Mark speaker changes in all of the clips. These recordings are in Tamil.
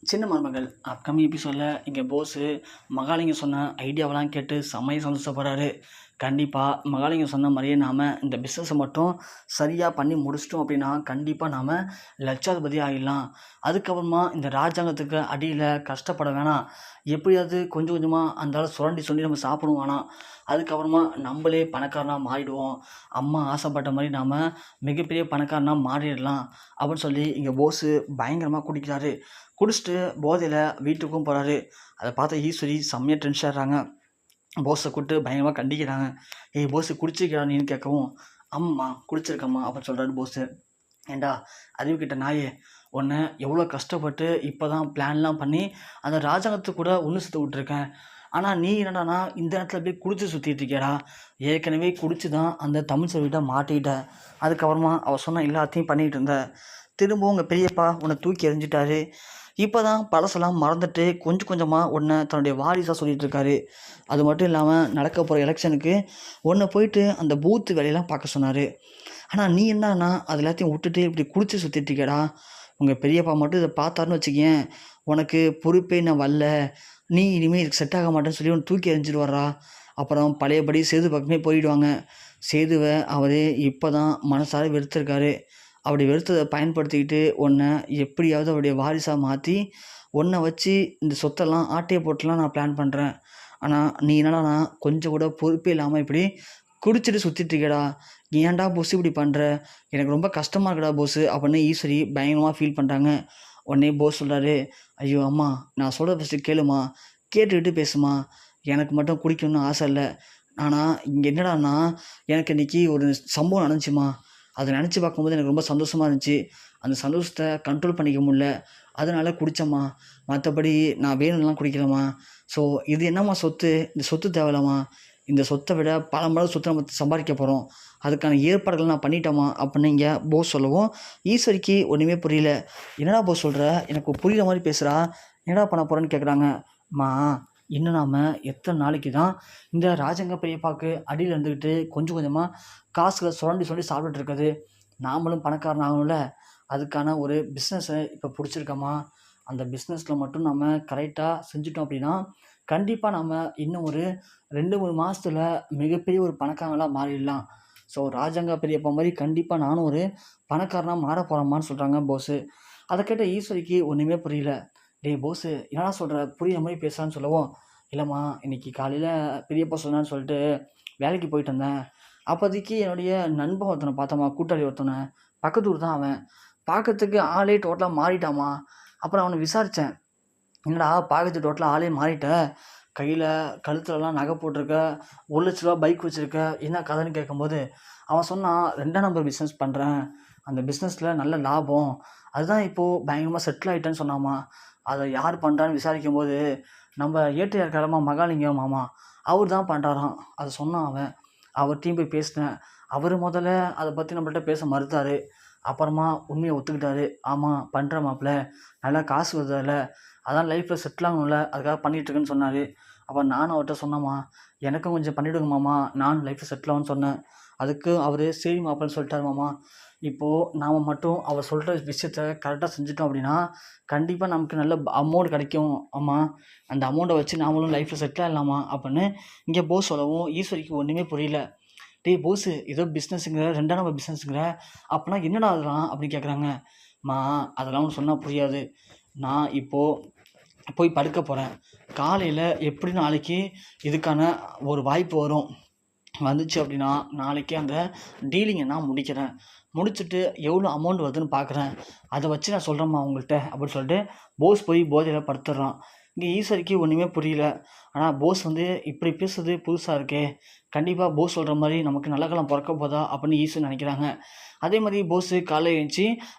Speaker 1: சின்ன மருமகள் அப்கமிங் எபிசோடில் இங்கே போஸு மகாலிங்கம் சொன்ன ஐடியாவெல்லாம் கேட்டு செம்மையாக சந்தோஷப்படுறாரு. கண்டிப்பாக மகாலிங்கம் சொன்ன மாதிரியே நாம் இந்த பிஸ்னஸை மட்டும் சரியாக பண்ணி முடிச்சிட்டோம் அப்படின்னா கண்டிப்பாக நாம் லட்சாதிபதி ஆகிடலாம். அதுக்கப்புறமா இந்த ராஜாங்கத்துக்கு அடியில் கஷ்டப்பட வேணாம். எப்படியாவது கொஞ்சம் கொஞ்சமாக அந்த சுரண்டி சொல்லி நம்ம சாப்பிடுவோம். ஆனால் அதுக்கப்புறமா நம்மளே பணக்காரனாக மாறிடுவோம். அம்மா ஆசைப்பட்ட மாதிரி நாம் மிகப்பெரிய பணக்காரனாக மாறிடலாம் அப்படின்னு சொல்லி இங்கே போஸு பயங்கரமாக குடிக்கிறாரு. குடிச்சிட்டு போதையில் வீட்டுக்கும் போகிறாரு. அதை பார்த்த ஈஸ்வரி செம்மையாக டென்ஷன் ஆகிறாங்க. போஸை கூப்பிட்டு பயங்கரமாக கண்டிக்கிறாங்க. ஏய் போஸு குடிச்சிருக்கா நீன்னு கேட்கவும், ஆமாம்மா குடிச்சிருக்கம்மா அப்படின்னு சொல்கிறாரு போஸு. ஏண்டா அறிவுக்கிட்ட நாயே, உன்னை எவ்வளோ கஷ்டப்பட்டு இப்போ தான் பிளான்லாம் பண்ணி அந்த ராஜாங்கத்துக்கு கூட ஒன்று சுற்ற விட்ருக்கேன். ஆனால் நீ என்னடானா இந்த இடத்துல போய் குடிச்சு சுற்றிட்டு இருக்கியடா. ஏற்கனவே குடிச்சு தான் அந்த தமிழ் செல்விகிட்ட மாட்டிக்கிட்ட. அதுக்கப்புறமா அவள் சொன்ன எல்லாத்தையும் பண்ணிகிட்டு இருந்த. திரும்பவும் உங்கள் பெரியப்பா உன்னை தூக்கி எறிஞ்சிட்டாரு. இப்போ தான் பழசெல்லாம் மறந்துட்டு கொஞ்சம் கொஞ்சமாக உன்னை தன்னுடைய வாரிசாக சொல்லிகிட்டு இருக்காரு. அது மட்டும் இல்லாமல் நடக்க போகிற எலெக்ஷனுக்கு உன்னை போயிட்டு அந்த பூத்து வேலையெல்லாம் பார்க்க சொன்னார். ஆனால் நீ என்னன்னா அது எல்லாத்தையும் விட்டுட்டு இப்படி குடிச்சு சுற்றிட்டு இருக்கேடா. உங்கள் பெரியப்பா மட்டும் இதை பார்த்தாருன்னு வச்சுக்கேன், உனக்கு பொறுப்பே நான் வரல, நீ இனிமேல் இதுக்கு செட் ஆக மாட்டேன்னு சொல்லி உன்னை தூக்கி எறிஞ்சிட்டு வர்றா. அப்புறம் பழையபடி சேது பக்கமே போயிடுவாங்க. சேதுவை அவரே இப்போ தான் மனசார வெறுத்திருக்காரு. அப்படி வெறுத்ததை பயன்படுத்திக்கிட்டு உன்னை எப்படியாவது அவருடைய வாரிசாக மாற்றி உன்னை வச்சு இந்த சொத்தெல்லாம் ஆட்டையை போட்டுலாம் நான் பிளான் பண்ணுறேன். ஆனால் நீ என்னடானா கொஞ்சம் கூட பொறுப்பே இல்லாமல் இப்படி குடிச்சிட்டு சுற்றிட்டு இருக்கேடா. ஏன்டா போஸ் இப்படி பண்ணுற, எனக்கு ரொம்ப கஷ்டமாக இருக்குடா போஸு அப்படின்னு ஈஸ்வரி பயங்கரமாக ஃபீல் பண்ணுறாங்க. உடனே போஸ் சொல்கிறாரு, ஐயோ அம்மா நான் சொல்கிற ஃபஸ்ட்டு கேளுமா, கேட்டுக்கிட்டு பேசுமா. எனக்கு மட்டும் குடிக்கணும்னு ஆசை இல்லை. ஆனால் இங்கே என்னடானா எனக்கு இன்றைக்கி ஒரு சம்பவம் நடந்துச்சுமா. அதை நினச்சி பார்க்கும்போது எனக்கு ரொம்ப சந்தோஷமாக இருந்துச்சு. அந்த சந்தோஷத்தை கண்ட்ரோல் பண்ணிக்க முடியல, அதனால் குடித்தம்மா. மற்றபடி நான் வேணும்லாம் குடிக்கலம்மா. ஸோ இது என்னம்மா சொத்து, இந்த சொத்து தேவையில்லம்மா. இந்த சொத்தை விட பல மடங்கு சொத்தை நம்ம சம்பாதிக்க போகிறோம். அதுக்கான ஏற்பாடுகள் நான் பண்ணிட்டேம்மா அப்படின்னு இங்கே போஸ் சொல்லவும் ஈஸ்வரிக்கு ஒன்றுமே புரியல. என்னடா போஸ் சொல்கிற, எனக்கு புரிகிற மாதிரி பேசுகிறா, என்னடா பண்ண போகிறேன்னு கேட்குறாங்க. அம்மா இன்னும் நாம் எத்தனை நாளைக்கு தான் இந்த ராஜங்க பெரியப்பாக்கு அடியில் இருந்துக்கிட்டு கொஞ்சம் கொஞ்சமாக காசுகளை சுரண்டி சொல்லி சாப்பிட்டுட்டு இருக்குது. நாமளும் பணக்காரன் ஆகணும்ல, அதுக்கான ஒரு பிஸ்னஸை இப்போ பிடிச்சிருக்கோமா. அந்த பிஸ்னஸில் மட்டும் நம்ம கரெக்டாக செஞ்சுட்டோம் அப்படின்னா கண்டிப்பாக நம்ம இன்னும் ஒரு 2-3 மாதத்தில் மிகப்பெரிய ஒரு பணக்காரங்களாக மாறிடலாம். ஸோ ராஜாங்க பெரியப்பா மாதிரி கண்டிப்பாக நானும் ஒரு பணக்காரனாக மாற போகிறோமான்னு சொல்கிறாங்க போஸு. அதை கேட்ட ஈஸ்வரிக்கு ஒன்றுமே புரியல. டேய் போஸு என்னடா சொல்கிற, புரியுற மாதிரி பேசுகிறான்னு சொல்லவும், இல்லைம்மா இன்றைக்கி காலையில் பெரியப்பா சொன்னான்னு சொல்லிட்டு வேலைக்கு போயிட்டு வந்தேன். அப்போதைக்கு என்னுடைய நண்பன் ஒருத்தனை பார்த்தம்மா, கூட்டாளி ஒருத்தனை, பக்கத்து ஊர் தான் அவன். பார்க்கறதுக்கு ஆளே டோட்டலாக மாறிட்டாம்மா. அப்புறம் அவனை விசாரித்தேன், என்னடா பார்க்கறதுக்கு டோட்டலாக ஆளே மாறிட்ட, கையில் கழுத்துலலாம் நகை போட்டிருக்க, 1,00,000 பைக் வச்சுருக்க, என்ன கதைன்னு கேட்கும்போது அவன் சொன்னான், 2ஆம் நம்பர் பிஸ்னஸ் பண்ணுறேன், அந்த பிஸ்னஸில் நல்ல லாபம், அதுதான் இப்போது பயங்கரமாக செட்டில் ஆகிட்டேன்னு சொன்னாம்மா. அதை யார் பண்ணுறான்னு விசாரிக்கும்போது நம்ம ஏட்டையார் கிழமா மகாலிங்கம் மாமா அவர் தான் பண்ணுறாராம். அதை சொன்னான் அவன். அவர்கிட்டையும் போய் பேசினேன். அவர் முதல்ல அதை பற்றி நம்மள்ட்ட பேச மறுத்தார். அப்புறமா உண்மையை ஒத்துக்கிட்டாரு. ஆமாம் பண்ணுற மாப்பிள்ள, நல்லா காசு வருதில்ல, அதான் லைஃப்பில் செட்டில் ஆகணும்ல, அதுக்காக பண்ணிகிட்ருக்குன்னு சொன்னார். அப்போ நானும் அவர்கிட்ட சொன்னேம்மா, எனக்கும் கொஞ்சம் பண்ணிவிடுங்க மாமா, நானும் லைஃப்பில் செட்டில் ஆகுன்னு சொன்னேன். அதுக்கு அவர் சரி மாப்பிள்ளன்னு சொல்லிட்டார் மாமா. இப்போது நாம் மட்டும் அவர் சொல்கிற விஷயத்த கரெக்டாக செஞ்சுட்டோம் அப்படின்னா கண்டிப்பாக நமக்கு நல்ல அமௌண்ட் கிடைக்கும். ஆமாம் அந்த அமௌண்ட்டை வச்சு நாமளும் லைஃப்பில் செட்டில் ஆகலாமா அப்படின்னு இங்கே போஸ் சொல்லவும் ஈஸ்வரிக்கு ஒன்றுமே புரியல. டேய் போஸு ஏதோ பிஸ்னஸுங்கிற 2ஆம் நம்பர் பிஸ்னஸுங்கிற, அப்படின்னா என்னடா அதெல்லாம் அப்படின்னு கேட்குறாங்க. மா அதெல்லாம் ஒன்று சொன்னால் புரியாது. நான் இப்போது போய் படுக்க போகிறேன். காலையில் எப்படி நாளைக்கு இதுக்கான ஒரு வாய்ப்பு வரும், வந்துச்சு அப்படின்னா நாளைக்கு அந்த டீலிங்கை நான் முடிக்கிறேன். முடிச்சுட்டு எவ்வளோ அமௌண்ட் வருதுன்னு பார்க்குறேன். அதை வச்சு நான் சொல்கிறேம்மா உங்கள்கிட்ட அப்படின்னு சொல்லிட்டு போஸ் போய் போதையில் படுத்துடுறான். இங்கே ஈஸ்வரிக்கு ஒன்றுமே புரியல. ஆனால் போஸ் இப்படி பேசுறது புதுசாக இருக்கே, கண்டிப்பாக போஸ் சொல்கிற மாதிரி நமக்கு நல்ல காலம் பிறக்க போதா அப்படின்னு ஈஸ்வரி நினைக்கிறாங்க. அதே மாதிரி போஸு காலையில் எழுந்துச்சி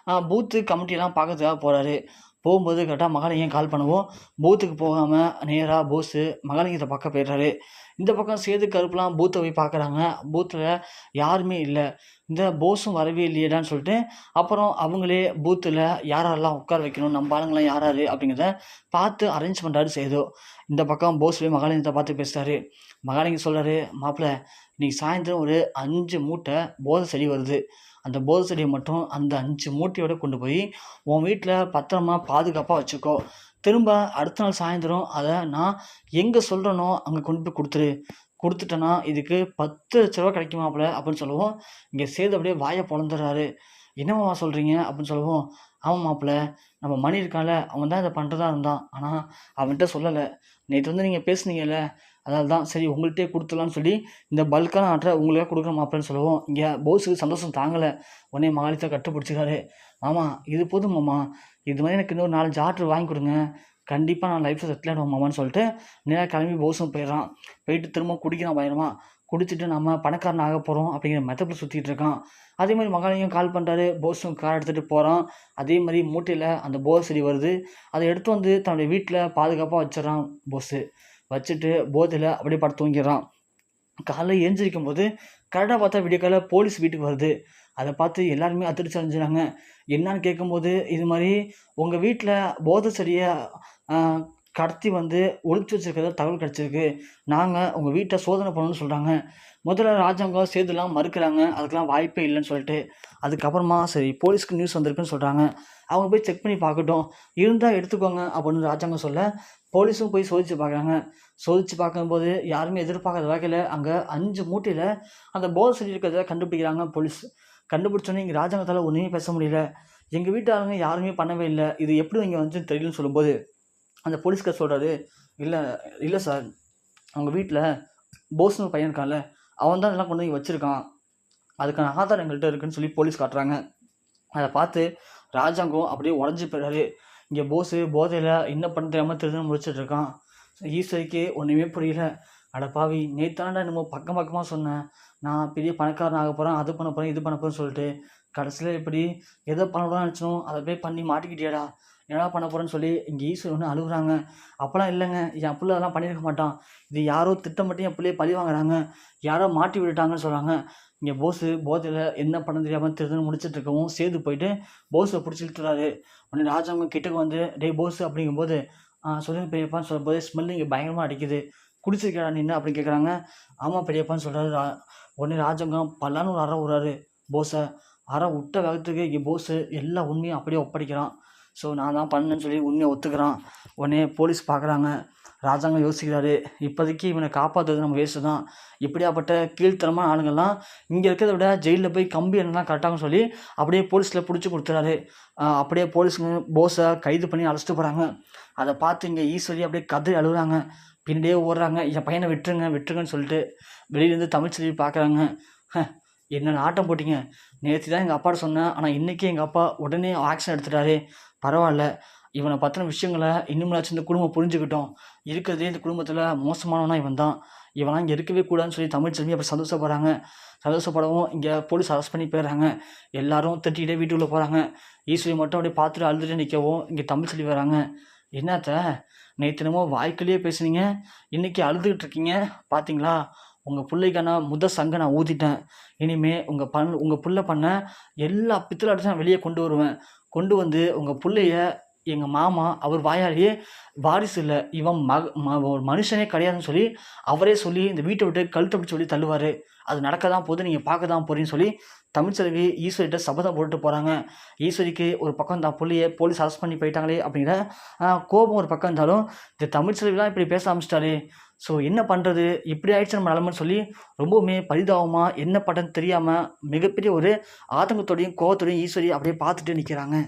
Speaker 1: பூத்து கமிட்டியெல்லாம் பார்க்கறதுக்காக போகிறாரு. போகும்போது கரெக்டாக மகாலிங்கம் கால் பண்ணுவோம். பூத்துக்கு போகாமல் நேராக போஸு மகாலிங்கத்தை பக்கம் போயிடுறாரு. இந்த பக்கம் சேது கருப்புலாம் பூத்தை போய் பார்க்குறாங்க. பூத்தில் யாருமே இல்லை. இந்த போஸும் வரவே இல்லையேடான்னு சொல்லிட்டு அப்புறம் அவங்களே பூத்தில் யாரெல்லாம் உட்கார வைக்கணும், நம்ம ஆளுங்களாம் யார் யார் அப்படிங்கிறத பார்த்து அரேஞ்ச் பண்ணுறாரு சேது. இந்த பக்கம் போஸ் போய் மகாலிங்கத்தை பார்த்து பேசுகிறாரு. மகாலிங்கம் சொல்கிறாரு, மாப்பிள்ள இன்றைக்கி சாயந்தரம் ஒரு 5 மூட்டை போதை செடி வருது. அந்த போதை செடியை மட்டும் அந்த 5 மூட்டையோடு கொண்டு போய் உன் வீட்டில் பத்திரமா பாதுகாப்பாக வச்சுக்கோ. திரும்ப அடுத்த நாள் சாயந்தரம் அதை நான் எங்கே சொல்கிறேனோ அங்கே கொண்டு போய் கொடுத்துட்டேன்னா இதுக்கு 10,00,000 ரூபா கிடைக்கும் மாப்பிள அப்படின்னு சொல்லவும், இங்கே சேது அப்படியே வாயை பொளந்துடுறாரு. "என்ன மாமா சொல்கிறீங்க?" அப்படின்னு சொல்லவும், "ஆமாம் மாப்பிள, நம்ம மணி இருக்கான்ல, அவன் தான் இதை பண்ணுறதா இருந்தான். ஆனால் அவன்கிட்ட சொல்லலை. நேற்று வந்து நீங்கள் பேசுனீங்கல்ல, அதனால தான் சரி உங்கள்கிட்டயே கொடுத்துடலான்னு சொல்லி இந்த பல்கான ஆர்டரை உங்களுக்கே கொடுக்குறேன் மாப்பிளன்னு சொல்லவும், இங்கே போஸுக்கு சந்தோஷம் தாங்கலை. உடனே மகாலித்த கட்டுப்பிடிச்சிக்கிறாரு. "மாமா இது போதும் மாமா, இது மாதிரி எனக்கு இன்னொரு 4, 5 ஆர்டர் வாங்கி கொடுங்க. கண்டிப்பாக நான் லைஃப்பில் செட்டில் ஆகிடுவேன் மாமான்னு சொல்லிட்டு நேராக கிளம்பி போஸும் போயிடுறான். போயிட்டு திரும்ப குடிக்கிறான் பயங்கரமா. குடிச்சிட்டு நம்ம பணக்காரன் ஆக போகிறோம் அப்படிங்கிற மெத்தப்பில் சுற்றிட்டு இருக்கான். அதே மாதிரி மகாலிங்கம் கால் பண்ணுறாரு. போஸும் கார் எடுத்துகிட்டு போகிறான். அதே மாதிரி மூட்டையில் அந்த போதை செடி வருது. அதை எடுத்து வந்து தன்னுடைய வீட்டில் பாதுகாப்பாக வச்சிடறான் போஸு. வச்சுட்டு போதையில் அப்படியே படுத்து தூங்கிடுறான். காலைல எழுந்திரிக்கும்போது கரெக்டாக பார்த்தா விடியற்காலைல போலீஸ் வீட்டுக்கு வருது. அதை பார்த்து எல்லாருமே அதிர்ச்சி அடைஞ்சுறாங்க. என்னான்னு கேட்கும்போது, "இது மாதிரி உங்கள் வீட்டில் போதை செடியை கடத்தி வந்து ஒளிச்சு வச்சிருக்கிறதா தகவல் கிடச்சிருக்கு. நாங்கள் உங்கள் வீட்டை சோதனை பண்ணணும்னு சொல்கிறாங்க." முதல்ல ராஜாங்கம் சேதுலாம் மறுக்கிறாங்க. அதுக்கெல்லாம் வாய்ப்பே இல்லைன்னு சொல்லிட்டு. அதுக்கப்புறமா சரி போலீஸ்க்கு நியூஸ் வந்திருக்குன்னு சொல்கிறாங்க. அவங்க போய் செக் பண்ணி பார்க்கட்டும். இருந்தால் எடுத்துக்கோங்க அப்படின்னு ராஜாங்கம் சொல்ல, போலீஸும் போய் சோதிச்சு பார்க்குறாங்க. சோதிச்சு பார்க்கும்போது யாருமே எதிர்பார்க்காத வகையில் அங்கே 5 மூட்டையில் அந்த போதை செடி இருக்கிறத கண்டுபிடிக்கிறாங்க போலீஸ். கண்டுபிடிச்சோன்னே இங்கே ராஜாங்கத்தால் ஒன்றுமே பேச முடியல. "எங்கள் வீட்டு ஆளுங்க யாருமே பண்ணவே இல்லை. இது எப்படி இங்கே வந்துச்சுன்னு தெரியலன்னு" சொல்லும்போது, அந்த போலீஸ்கார் சொல்கிறாரு, "இல்லை இல்லை சார், அவங்க வீட்டில் போஸ்னு ஒரு பையன் இருக்கான்ல, அவன் தான் இதெல்லாம் கொண்டு வந்து இங்க வச்சுருக்கான். அதுக்கான ஆதாரம் எங்கள்கிட்ட இருக்குன்னு" சொல்லி போலீஸ் காட்டுறாங்க. அதை பார்த்து ராஜாங்கம் அப்படியே உடஞ்சி போயிடுறாரு. இங்கே போஸு போதையில் என்ன பண்ண தெரியாமல் திருடன் முழிச்சிட்டு இருக்கான். ஈஸ்வரிக்கு ஒன்றுமே புரியல. "அட பாவி, நேத்தானடா என்னமோ பக்கம் பக்கமாக சொன்னேன். நான் பெரிய பணக்காரன் ஆக போகிறேன், அது பண்ண போகிறேன், இது பண்ண போகிறேன்னு சொல்லிட்டு. கடைசியில் இப்படி எதோ பண்ணணும்னு நினச்சோம், அதை போய் பண்ணி மாட்டிக்கிட்டியாடா. என்னடா பண்ண போகிறேன்னு" சொல்லி இங்கே ஈஸ்வரி ஒன்று அழுகுறாங்க. "அப்போலாம் இல்லைங்க, என் புள்ள அதெல்லாம் பண்ணியிருக்க மாட்டான். இது யாரோ திட்டமிட்டு என் பிள்ளைய பழி வாங்குறாங்க. யாரோ மாட்டி விட்டுட்டாங்கன்னு" சொல்கிறாங்க. இங்கே போஸு போதையில் என்ன பண்ண தெரியாமல் திருடன் முடிச்சிட்டு இருக்கவும் சேது போயிட்டு போஸை பிடிச்சி இழுத்துறாரு. உடனே ராஜாங்கம் கிட்டக்கு வந்து, "டேய் போஸு" அப்படிங்கும்போது, சொல்லுங்க பெரியப்பான்னு சொல்லும்போது, "ஸ்மெல் இங்கே பயங்கரமாக அடிக்குது. குடிச்சிருக்கியாடா நின்று?" அப்படின்னு கேட்குறாங்க. "ஆமாம் பெரியப்பான்னு" சொல்கிறாரு. உடனே ராஜாங்கம் பல்லான்னு ஒரு அறை விட்றாரு போஸை. அறை விட்ட வேகத்துக்கு இங்கே போஸு எல்லா உண்மையும் அப்படியே ஒப்படைக்கிறான். ஸோ நான் தான் பண்ணேன்னு சொல்லி உண்மையை ஒத்துக்கிறான். உடனே போலீஸ் பார்க்குறாங்க. ராஜாங்கம் யோசிக்கிறாரு, இப்போதைக்கு இவனை காப்பாற்றுறது நம்ம வேஸ்ட்டு தான். இப்படியாப்பட்ட கீழ்த்தரமான ஆளுங்கள்லாம் இங்கே இருக்கிறத விட ஜெயிலில் போய் கம்பி எண்ணலாம் கரெக்டாகன்னு சொல்லி அப்படியே போலீஸில் பிடிச்சி கொடுத்துறாரு. அப்படியே போலீஸுங்க போஸை கைது பண்ணி அழைச்சிட்டு போகிறாங்க. அதை பார்த்து இங்கே ஈஸ்வரி அப்படியே கதறி அழுகுறாங்க. பின்னாடியே ஓடுறாங்க, "என் பையனை விட்டுருங்க விட்டுருங்கன்னு" சொல்லிட்டு. வெளியிலேருந்து தமிழ்ச்செல்வி பார்க்குறாங்க. "என்ன ஆட்டம் போட்டிங்க. நேற்று தான் எங்கள் அப்பாட்ட சொன்னேன். ஆனால் இன்றைக்கி எங்கள் அப்பா உடனே ஆக்ஷன் எடுத்துட்டாரு. பரவாயில்ல, இவனை பற்றின விஷயங்களை இன்னுமாச்சும் இந்த குடும்பம் புரிஞ்சுக்கிட்டோம். இருக்கிறதே இந்த குடும்பத்தில் மோசமானவனா இவன் தான். இவனாம் இங்கே இருக்கவே கூடாதுன்னு" சொல்லி தமிழ்ச்செல்வி அப்படி சந்தோஷப்படுறாங்க. சந்தோஷப்படவும் இங்கே போலீஸ் அரெஸ்ட் பண்ணி போயிடுறாங்க. எல்லாரும் திட்டிகிட்டே வீட்டுக்குள்ளே போகிறாங்க. ஈஸ்வரி மட்டும் அப்படியே பார்த்துட்டு அழுதுட்டு நிற்கவும் இங்கே தமிழ்ச்செல்வி வராங்க. "என்னத்த, நேற்று என்னமோ வாய்க்குள்ளேயே பேசுனீங்க, இன்றைக்கி அழுதுகிட்டு இருக்கீங்க. பார்த்தீங்களா, உங்கள் பிள்ளைக்கான சங்கை நான் ஊதிட்டேன். இனிமே உங்கள் புள்ள பண்ண எல்லா பித்தலாட்டையும் நான் வெளியே கொண்டு வருவேன். கொண்டு வந்து உங்கள் புள்ளைய எங்கள் மாமா அவர் வாயாலேயே வாரிசு இல்லை, இவன் ஒரு மனுஷனே கிடையாதுன்னு சொல்லி அவரே சொல்லி இந்த வீட்டை விட்டு கழுத்தை பிடிச்சி சொல்லி தள்ளுவார். அது நடக்க தான் போகுது, நீங்கள் பார்க்க தான் போகிறீங்கன்னு" சொல்லி தமிழ்ச்செல்வி ஈஸ்வரிட்ட சபதம் போட்டுட்டு போகிறாங்க. ஈஸ்வரிக்கு ஒரு பக்கம் தான் புள்ளையை போலீஸ் அரெஸ்ட் பண்ணி போயிட்டாங்களே அப்படிங்கிற கோபம் ஒரு பக்கம் இருந்தாலும், இந்த தமிழ்ச்செல்விலாம் இப்படி பேச ஆரம்பிச்சிட்டாரு. ஸோ என்ன பண்ணுறது, இப்படி ஆயிடுச்சு நம்ம நிலமைன்னு சொல்லி ரொம்பவுமே பரிதாபமாக என்ன பண்ணுறதுன்னு தெரியாமல் மிகப்பெரிய ஒரு ஆதங்கத்தோடையும் கோவத்தோடையும் ஈஸ்வரி அப்படியே பார்த்துட்டு நிற்கிறாங்க.